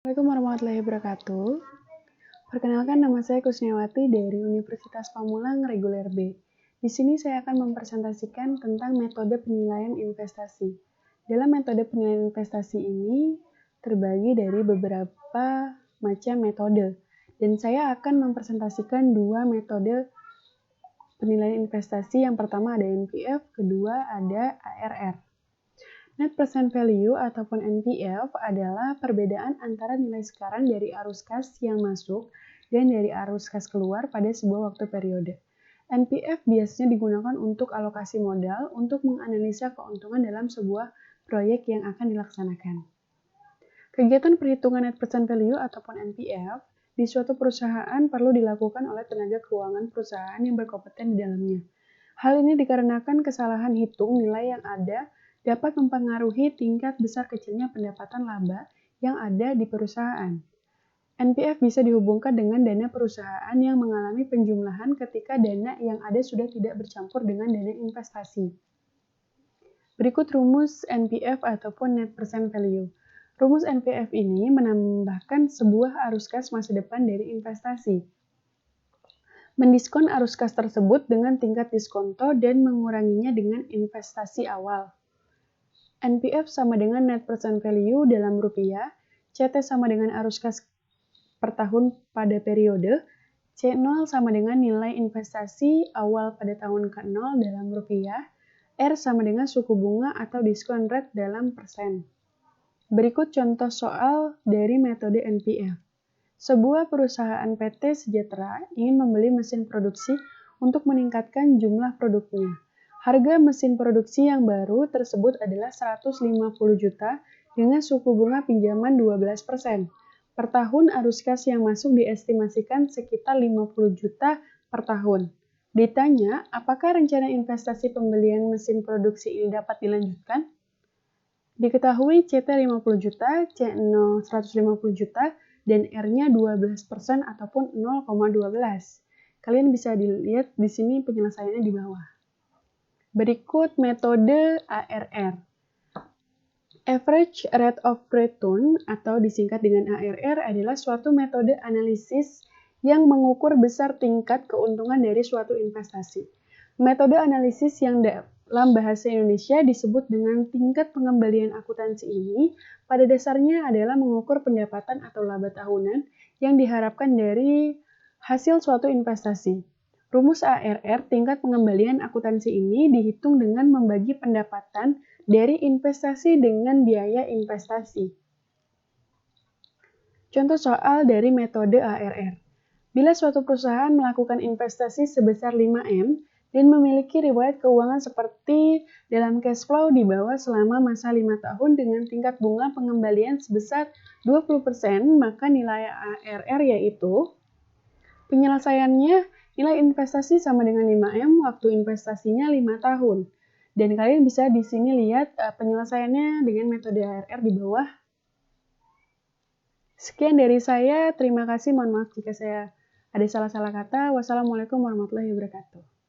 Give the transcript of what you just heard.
Assalamualaikum warahmatullahi wabarakatuh. Perkenalkan, nama saya Kusniawati dari Universitas Pamulang Reguler B. Di sini saya akan mempresentasikan tentang metode penilaian investasi. Dalam metode penilaian investasi ini terbagi dari beberapa macam metode, dan saya akan mempresentasikan dua metode penilaian investasi. Yang pertama ada NPF, kedua ada ARR. Net Present Value ataupun NPV adalah perbedaan antara nilai sekarang dari arus kas yang masuk dan dari arus kas keluar pada sebuah waktu periode. NPV biasanya digunakan untuk alokasi modal untuk menganalisa keuntungan dalam sebuah proyek yang akan dilaksanakan. Kegiatan perhitungan Net Present Value ataupun NPV di suatu perusahaan perlu dilakukan oleh tenaga keuangan perusahaan yang berkompeten di dalamnya. Hal ini dikarenakan kesalahan hitung nilai yang ada dapat mempengaruhi tingkat besar kecilnya pendapatan laba yang ada di perusahaan. NPV bisa dihubungkan dengan dana perusahaan yang mengalami penjumlahan ketika dana yang ada sudah tidak bercampur dengan dana investasi. Berikut rumus NPV ataupun Net Present Value. Rumus NPV ini menambahkan sebuah arus kas masa depan dari investasi. Mendiskon arus kas tersebut dengan tingkat diskonto dan menguranginya dengan investasi awal. NPV sama dengan Net Present Value dalam rupiah, CT sama dengan arus kas per tahun pada periode, C0 sama dengan nilai investasi awal pada tahun ke-0 dalam rupiah, R sama dengan suku bunga atau diskon rate dalam persen. Berikut contoh soal dari metode NPV. Sebuah perusahaan PT Sejahtera ingin membeli mesin produksi untuk meningkatkan jumlah produknya. Harga mesin produksi yang baru tersebut adalah 150 juta dengan suku bunga pinjaman 12%. Per tahun arus kas yang masuk diestimasikan sekitar 50 juta per tahun. Ditanya, apakah rencana investasi pembelian mesin produksi ini dapat dilanjutkan? Diketahui CT 50 juta, C0 150 juta, dan R-nya 12% ataupun 0,12. Kalian bisa dilihat di sini penyelesaiannya di bawah. Berikut metode ARR. Average Rate of Return atau disingkat dengan ARR adalah suatu metode analisis yang mengukur besar tingkat keuntungan dari suatu investasi. Metode analisis yang dalam bahasa Indonesia disebut dengan tingkat pengembalian akuntansi ini pada dasarnya adalah mengukur pendapatan atau laba tahunan yang diharapkan dari hasil suatu investasi. Rumus ARR tingkat pengembalian akuntansi ini dihitung dengan membagi pendapatan dari investasi dengan biaya investasi. Contoh soal dari metode ARR. Bila suatu perusahaan melakukan investasi sebesar 5M dan memiliki riwayat keuangan seperti dalam cash flow di bawah selama masa 5 tahun dengan tingkat bunga pengembalian sebesar 20%, maka nilai ARR yaitu penyelesaiannya nilai investasi sama dengan 5M, waktu investasinya 5 tahun. Dan kalian bisa di sini lihat penyelesaiannya dengan metode ARR di bawah. Sekian dari saya, terima kasih, mohon maaf jika saya ada salah-salah kata. Wassalamualaikum warahmatullahi wabarakatuh.